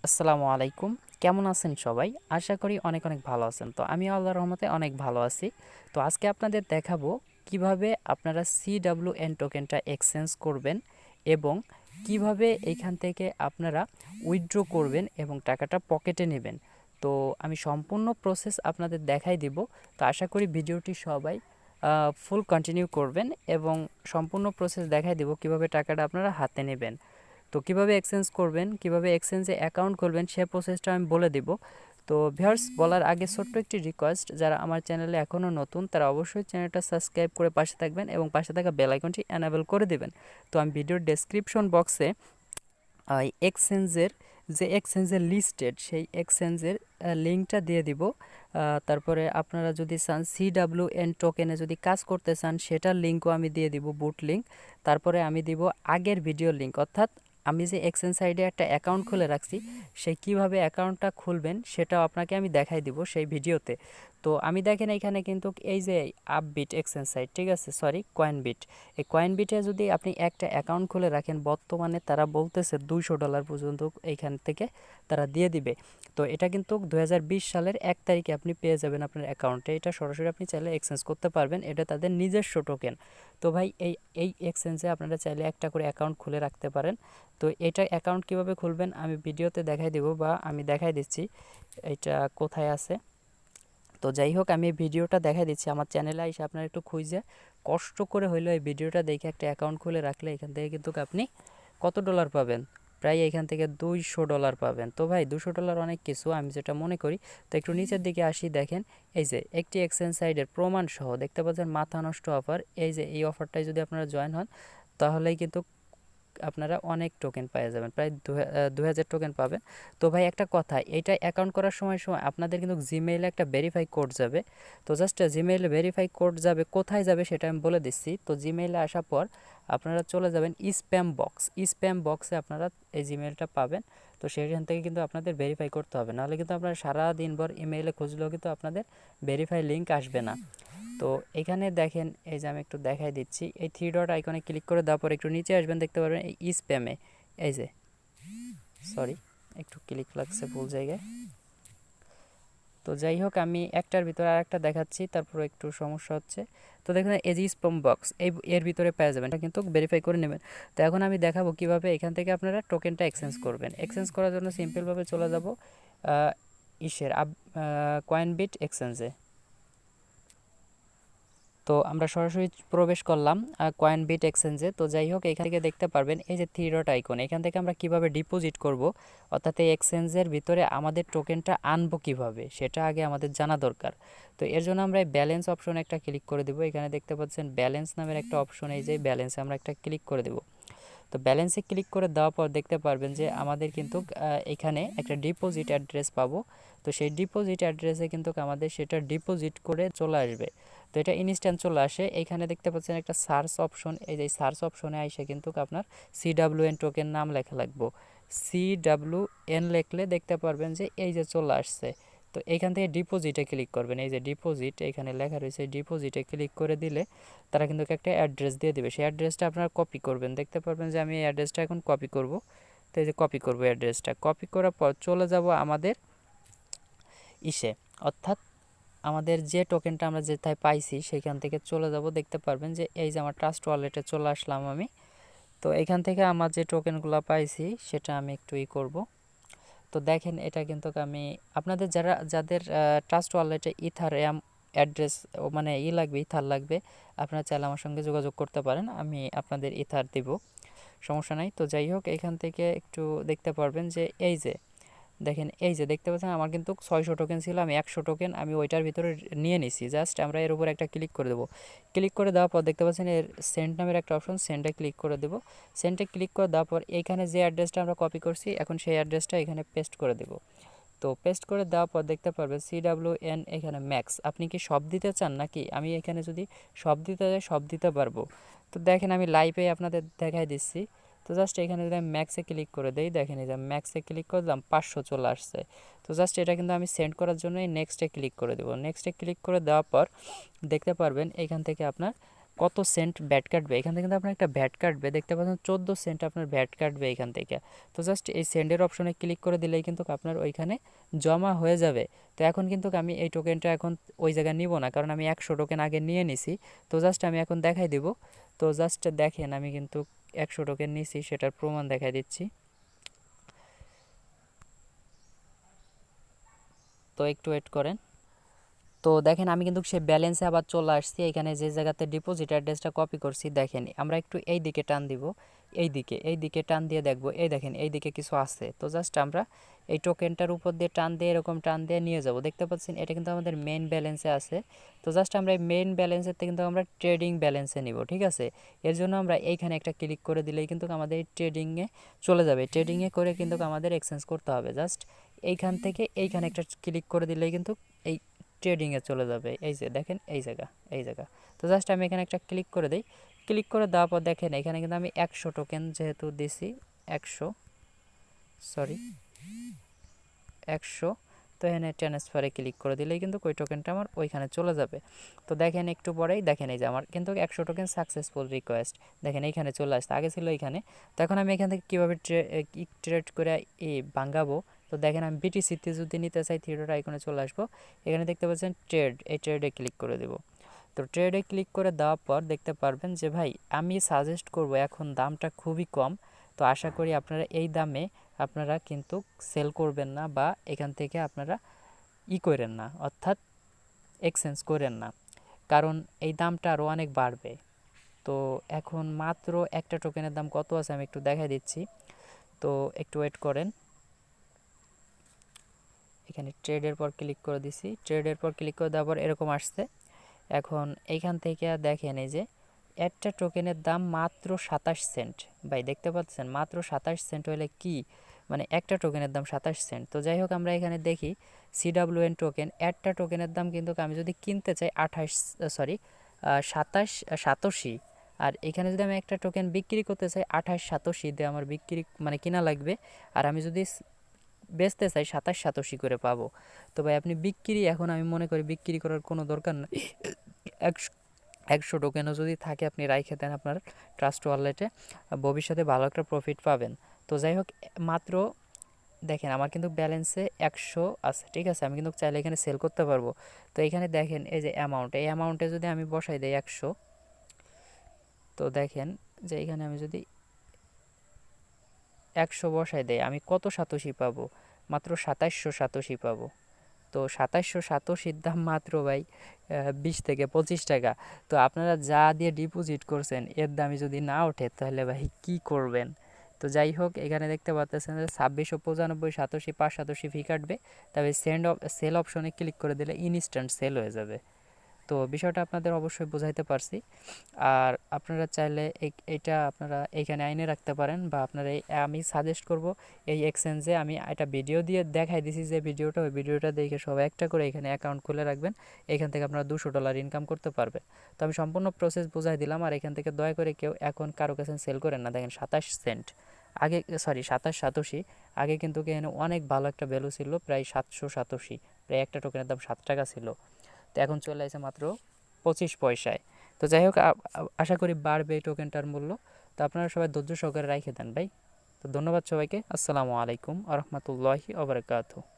আসসালামু আলাইকুম। কেমন আছেন সবাই? আশা করি অনেক অনেক ভালো আছেন। তো আমি আল্লাহর রহমতে অনেক ভালো আছি। তো আজকে আপনাদের দেখাবো কিভাবে আপনারা CWN টোকেনটা এক্সচেঞ্জ করবেন এবং কিভাবে এইখান থেকে আপনারা উইথড্র করবেন এবং টাকাটা পকেটে নেবেন। তো আমি সম্পূর্ণ প্রসেস আপনাদের দেখাই দিব। তো আশা করি ভিডিওটি সবাই ফুল কন্টিনিউ করবেন এবং সম্পূর্ণ প্রসেস দেখাই দিব কিভাবে টাকাটা আপনারা হাতে নেবেন। তো কিভাবে এক্সচেঞ্জ করবেন, কিভাবে এক্সচেঞ্জে অ্যাকাউন্ট খুলবেন সে প্রসেসটা আমি বলে দিব। তো ভিউয়ার্স, বলার আগে ছোট্ট একটি রিকোয়েস্ট, যারা আমার চ্যানেলে এখনও নতুন তারা অবশ্যই চ্যানেলটা সাবস্ক্রাইব করে পাশে থাকবেন এবং পাশে থাকা বেল আইকনটি এনাবেল করে দিবেন। তো আমি ভিডিওর ডেসক্রিপশন বক্সে এক্সচেঞ্জের যে এক্সচেঞ্জের লিস্টেড সেই এক্সচেঞ্জের লিঙ্কটা দিয়ে দিব। তারপরে আপনারা যদি চান CWN টোকেনে যদি কাজ করতে চান সেটার লিঙ্কও আমি দিয়ে দিব, বুট লিঙ্ক। তারপরে আমি দিব আগের ভিডিও লিঙ্ক, অর্থাৎ আমি যে এক্সচেঞ্জ সাইডে একটা অ্যাকাউন্ট খুলে রাখছি সেই কিভাবে অ্যাকাউন্টটা খুলবেন সেটাও আপনাকে আমি দেখাই দিব সেই ভিডিওতে। তো আমি দেখেন এখানে কিন্তু এই যে আপবিট এক্সচেঞ্জ সাইট, ঠিক আছে, সরি কয়েনবিট, এই কয়েনবিটে যদি আপনি একটা অ্যাকাউন্ট খুলে রাখেন বর্তমানে তারা বলতেছে $200 পর্যন্ত এইখান থেকে তারা দিয়ে দিবে। তো এটা কিন্তু 2020 সালের 1 তারিখে আপনি পেয়ে যাবেন আপনার অ্যাকাউন্টে। এটা সরাসরি আপনি চাইলে এক্সচেঞ্জ করতে পারবেন, এটা তাদের নিজস্ব টোকেন। তো ভাই এই এই এক্সচেঞ্জে আপনারা চাইলে একটা করে অ্যাকাউন্ট খুলে রাখতে পারেন। তো এটা অ্যাকাউন্ট কিভাবে খুলবেন আমি ভিডিওতে দেখাই দেব, বা আমি দেখাই দিচ্ছি এটা কোথায় আছে। তো যাই হোক, আমি এই ভিডিওটা দেখাই দিচ্ছি। আমার চ্যানেলে এসে আপনারা একটু খুঁজে কষ্ট করে হইলেও এই ভিডিওটা দেখে একটা অ্যাকাউন্ট খুলে রাখলে এখান থেকে কিন্তু আপনি কত ডলার পাবেন, প্রায় এখান থেকে $200 পাবেন। তো ভাই $200 অনেক কিছু আমি যেটা মনে করি। তো একটু নিচের দিকে আসি, দেখেন এই যে একটি এক্সচেঞ্জ সাইডের প্রমাণ সহ দেখতে পাচ্ছেন মাথা নষ্ট অফার। এই যে এই অফারটায় যদি আপনারা জয়েন হন তাহলেই কিন্তু আপনারা অনেক টোকেন পেয়ে যাবেন, প্রায় 2000 টোকেন পাবেন। তো ভাই একটা কথা, এইটা অ্যাকাউন্ট করার সময় সময় আপনাদের কিন্তু জিমেইলে একটা ভেরিফাই কোড যাবে। তো জাস্ট জিমেইলে ভেরিফাই কোড যাবে, কোথায় যাবে সেটা আমি বলে দিচ্ছি। তো জিমেইলে আসার পর আপনারা চলে যাবেন স্প্যাম বক্স, স্প্যাম বক্সে আপনারা এই জিমেইলটা পাবেন। তো সেখান থেকে কিন্তু আপনাদের ভেরিফাই করতে হবে, নাহলে কিন্তু আপনারা সারা দিনভর ইমেইলে খুঁজলেও কিন্তু আপনাদের ভেরিফাই লিঙ্ক আসবে না। তো এখানে দেখেন, এই যে আমি একটু দেখাই দিচ্ছি, এই থ্রি ডট আইকনে ক্লিক করে দেওয়ার পর একটু নিচে আসবেন, দেখতে পারবেন এই স্প্যামে, এই যে সরি একটু ক্লিক লাগছে ভুল জায়গায়। তো যাই হোক, আমি একটার ভিতরে আর একটা দেখাচ্ছি, তারপর একটু সমস্যা হচ্ছে। তো দেখুন এই যে স্প্যাম বক্স, এর ভিতরে পেয়ে যাবেন, এটা কিন্তু ভেরিফাই করে নেবেন। তো এখন আমি দেখাবো কিভাবে এখান থেকে আপনারা টোকেনটা এক্সচেঞ্জ করবেন। এক্সচেঞ্জ করার জন্য সিম্পলভাবে চলে যাব ইসের কয়েনবিট এক্সচেঞ্জে। তো আমরা সরাসরি প্রবেশ করলাম কয়েনবিট এক্সচেঞ্জে। তো যাই হোক, এখান থেকে দেখতে পারবেন এই যে থ্রি ডট আইকন, এখান থেকে আমরা কিভাবে ডিপোজিট করব, অর্থাৎ এই এক্সচেঞ্জের ভিতরে আমাদের টোকেনটা আনবো কিভাবে সেটা আগে আমাদের জানা দরকার। তো এর জন্য আমরা এই ব্যালেন্স অপশনে একটা ক্লিক করে দেবো। এখানে দেখতে পাচ্ছেন ব্যালেন্স নামের একটা অপশন, এই যে ব্যালেন্সে আমরা একটা ক্লিক করে দেবো। তো ব্যালেন্সে ক্লিক করে দেওয়ার পর দেখতে পারবেন যে আমাদের কিন্তু এখানে একটা ডিপোজিট অ্যাড্রেস পাবো। তো সেই ডিপোজিট অ্যাড্রেসে কিন্তু আমাদের সেটা ডিপোজিট করে চলে আসবে। তো এটা ইনস্ট্যান্ট চলে আসে। এখানে দেখতে পাচ্ছেন একটা সার্চ অপশন, এই যে সার্চ অপশনে আইসে কিন্তু আপনার CWN টোকেন নাম লেখা লাগবে। CWN লিখলে দেখতে পারবেন যে এই যে চলে আসছে। তো এখান থেকে ডিপোজিটে ক্লিক করবেন, এই যে ডিপোজিট এখানে লেখা রয়েছে, ডিপোজিটে ক্লিক করে দিলে তারা কিন্তু একটা অ্যাড্রেস দিয়ে দেবে। সেই অ্যাড্রেসটা আপনারা কপি করবেন, দেখতে পারবেন যে আমি এই অ্যাড্রেসটা এখন কপি করব। তো এই যে কপি করব অ্যাড্রেসটা, কপি করার পর চলে যাব আমাদের ইসে, অর্থাৎ আমাদের যে টোকেনটা আমরা যেটাই পাইছি সেখান থেকে চলে যাব। দেখতে পারবেন যে এই যে আমার ট্রাস্ট ওয়ালেটে চলে আসলাম আমি। তো এখান থেকে আমার যে টোকেনগুলো পাইছি সেটা আমি একটু করব। তো দেখেন এটা কিন্তু আমি আপনাদের যাদের ট্রাস্ট ওয়ালেটে ইথারিয়াম অ্যাড্রেস মানে লাগবে, ইথার লাগবে, আপনারা চাইলে আমার সঙ্গে যোগাযোগ করতে পারেন, আমি আপনাদের ইথার দিব, সমস্যা নাই। তো যাই হোক, এখান থেকে একটু দেখতে পারবেন যে এই যে দেখেন, এই যে দেখতে পাচ্ছেন আমার কিন্তু 600 টোকেন ছিল, আমি 100 টোকেন আমি ওইটার ভিতরে নিয়ে নিছি। জাস্ট আমরা এর উপর একটা ক্লিক করে দেবো। ক্লিক করে দেওয়ার পর দেখতে পাচ্ছেন এর সেন্ড নামের একটা অপশন, সেন্ডে ক্লিক করে দেবো। সেন্ডে ক্লিক করে দেওয়ার পর এইখানে যে অ্যাড্রেসটা আমরা কপি করছি এখন সেই অ্যাড্রেসটা এখানে পেস্ট করে দেবো। তো পেস্ট করে দেওয়ার পর দেখতে পারবেন CWN এখানে ম্যাক্স, আপনি কি সব দিতে চান নাকি, আমি এখানে যদি সব দিতে চাই সব দিতে পারবো। তো দেখেন আমি লাইভে আপনাদের দেখাই দিচ্ছি। তো জাস্ট এখানে যদি আমি ম্যাক্সে ক্লিক করে দেই, দেখেন এই যে ম্যাক্সে ক্লিক করলাম 500 চলে আসছে। তো জাস্ট এটা কিন্তু আমি সেন্ড করার জন্য নেক্সটে ক্লিক করে দেবো। নেক্সটে ক্লিক করে দেওয়ার পর দেখতে পারবেন এখান থেকে আপনার কত সেন্ট ভ্যাট কাটবে, এখান থেকে কিন্তু আপনার একটা ভ্যাট কাটবে, দেখতে পাচ্ছেন 14 সেন্ট আপনার ভ্যাট কাটবে এখান থেকে। তো জাস্ট এই সেন্ডের অপশনে ক্লিক করে দিলেই কিন্তু আপনার ওইখানে জমা হয়ে যাবে। তো এখন কিন্তু আমি এই টোকেনটা এখন ওই জায়গায় নিব না, কারণ আমি 100 টোকেন আগে নিয়ে নিছি। তো জাস্ট আমি এখন দেখাই দিব। তো জাস্ট দেখেন আমি কিন্তু 100 টোকেন নিছি, সেটার প্রমাণ দেখাই দিচ্ছি। তো একটু ওয়েট করেন। তো দেখেন আমি কিন্তু সেই ব্যালেন্সে আবার চলে আসছি, এখানে যে জায়গাতে ডিপোজিট অ্যাড্রেসটা কপি করছি দেখেন, আমরা একটু এই দিকে টান দিব, এই দিকে টান দিয়ে দেখব, এই দেখেন এই দিকে কিছু আছে। তো জাস্ট আমরা এই টোকেনটার উপর দিয়ে টান দিয়ে এরকম টান দিয়ে নিয়ে যাব, দেখতে পাচ্ছেন এটা কিন্তু আমাদের মেইন ব্যালেন্সে আছে। তো জাস্ট আমরা এই মেইন ব্যালেন্সের থেকে কিন্তু আমরা ট্রেডিং ব্যালেন্সে নিব, ঠিক আছে। এর জন্য আমরা এইখানে একটা ক্লিক করে দিলেই কিন্তু আমাদের ট্রেডিংয়ে চলে যাবে, ট্রেডিংয়ে করে কিন্তু আমাদের এক্সচেঞ্জ করতে হবে। জাস্ট এইখান থেকে এইখানে একটা ক্লিক করে দিলেই কিন্তু এই ট্রেডিংয়ে চলে যাবে। এই যে দেখেন এই জায়গা। তো জাস্ট আমি এখানে একটা ক্লিক করে দিই, ক্লিক করে দেওয়ার পর দেখেন এখানে কিন্তু আমি 100 টোকেন যেহেতু দিছি, 100 সরি 100। তো এখানে ট্রান্সফারে ক্লিক করে দিলেই কিন্তু ওই টোকেনটা আমার ওইখানে চলে যাবে। তো দেখেন একটু পরেই দেখেন এই যে আমার কিন্তু 100 টোকেন সাকসেসফুল রিকোয়েস্ট, দেখেন এইখানে চলে আসছে, আগে ছিল এইখানে। তো এখন আমি এখান থেকে কীভাবে ট্রেড করে ভাঙাবো। তো দেখেন আমি বিটিসিতে যদি নিতে চাই থিয়েটার আইকনে চলে আসবো, এখানে দেখতে পাচ্ছেন ট্রেড, এই ট্রেডে ক্লিক করে দেবো। তো ট্রেডে ক্লিক করে দেওয়ার পর দেখতে পারবেন যে ভাই আমি সাজেস্ট করব, এখন দামটা খুবই কম। তো আশা করি আপনারা এই দামে আপনারা কিন্তু সেল করবেন না, বা এখান থেকে আপনারা করেন না, অর্থাৎ এক্সচেঞ্জ করেন না, কারণ এই দামটা আরও অনেক বাড়বে। তো এখন মাত্র একটা টোকেনের দাম কত আছে আমি একটু দেখাই দিচ্ছি। তো একটু ওয়েট করেন, এখানে ট্রেডের পর ক্লিক করে দিছি, ট্রেডের পর ক্লিক করে দেওয়ার পর এরকম আসছে। এখন এইখান থেকে দেখেন এই যে একটা টোকেনের দাম মাত্র 27 সেন্ট। ভাই দেখতে পাচ্ছেন মাত্র 27 সেন্ট হলে কি, মানে একটা টোকেনের দাম 27 সেন্ট। তো যাই হোক আমরা এখানে দেখি সিডাব্লিউএন টোকেন, একটা টোকেনের দাম কিন্তু আমি যদি কিনতে চাই 27 সাতোশি, আর এখানে যদি আমি একটা টোকেন বিক্রি করতে চাই 28 সাতোশি দিয়ে আমার বিক্রি মানে কিনা লাগবে, আর আমি যদি বেচতে চাই 27 সাতোশি করে পাবো। তো ভাই আপনি বিক্রি, এখন আমি মনে করি বিক্রি করার কোনো দরকার নেই। 100 টোকেনও যদি থাকে আপনি রাইখে দেন আপনার ট্রাস্ট ওয়ালেটে, ভবিষ্যতে ভালো একটা প্রফিট পাবেন। তো যাই হোক মাত্র দেখেন আমার কিন্তু ব্যালেন্সে 100 আছে, ঠিক আছে, আমি কিন্তু চাইলে এখানে সেল করতে পারবো। তো এখানে দেখেন এই যে অ্যামাউন্ট, এই অ্যামাউন্টে যদি আমি বসাই দিই 100, তো দেখেন যে এখানে আমি যদি 100 বসাই দেই আমি কত সাতোশি পাবো, মাত্র 2700 সাতোশি পাবো। তো 2700 সাতোশির দাম মাত্র ভাই 20 থেকে 25 টাকা। তো আপনারা যা দিয়ে ডিপোজিট করছেন এর দামই যদি না ওঠে তাহলে ভাই কি করবেন। তো যাই হোক এখানে দেখতে পাচ্ছেন যে 2695 সাতোশি 5 সাতোশি ফি কাটবে, তবে সেল অপশনে ক্লিক করে দিলে ইনস্ট্যান্ট সেল হয়ে যাবে। তো বিষয়টা আপনাদের অবশ্যই বোঝাইতে পারছি। আর আপনারা চাইলে এইটা আপনারা এইখানে আইনে রাখতে পারেন, বা আপনারা আমি সাজেস্ট করব এই এক্সচেঞ্জে, আমি একটা ভিডিও দিয়ে দেখাই দিছি যে ভিডিওটা, ওই ভিডিওটা দেখে সবাই একটা করে এখানে অ্যাকাউন্ট খুলে রাখবেন, এখান থেকে আপনারা $200 ইনকাম করতে পারবেন। তো আমি সম্পূর্ণ প্রসেস বোঝাই দিলাম, আর এখান থেকে দয়া করে কেউ এখন কারো কাছে সেল করেন না। দেখেন 27 সেন্ট আগে, সরি 27 সাতোশি, আগে কিন্তু এখানে অনেক ভালো একটা ভ্যালু ছিল, প্রায় 700 সাতোশি, প্রায় একটা টোকেনের দাম 7 টাকা ছিল। তো এখন চলে আসে মাত্র 25 পয়সায়। তো যাই হোক আশা করি বাড়বে এই টোকেনটার মূল্য। তো আপনারা সবাই ধৈর্য সহকারে রাখে দেন ভাই। তো ধন্যবাদ সবাইকে, আসসালামু আলাইকুম আ রহমতুল্লাহি আ বারাকাতুহু।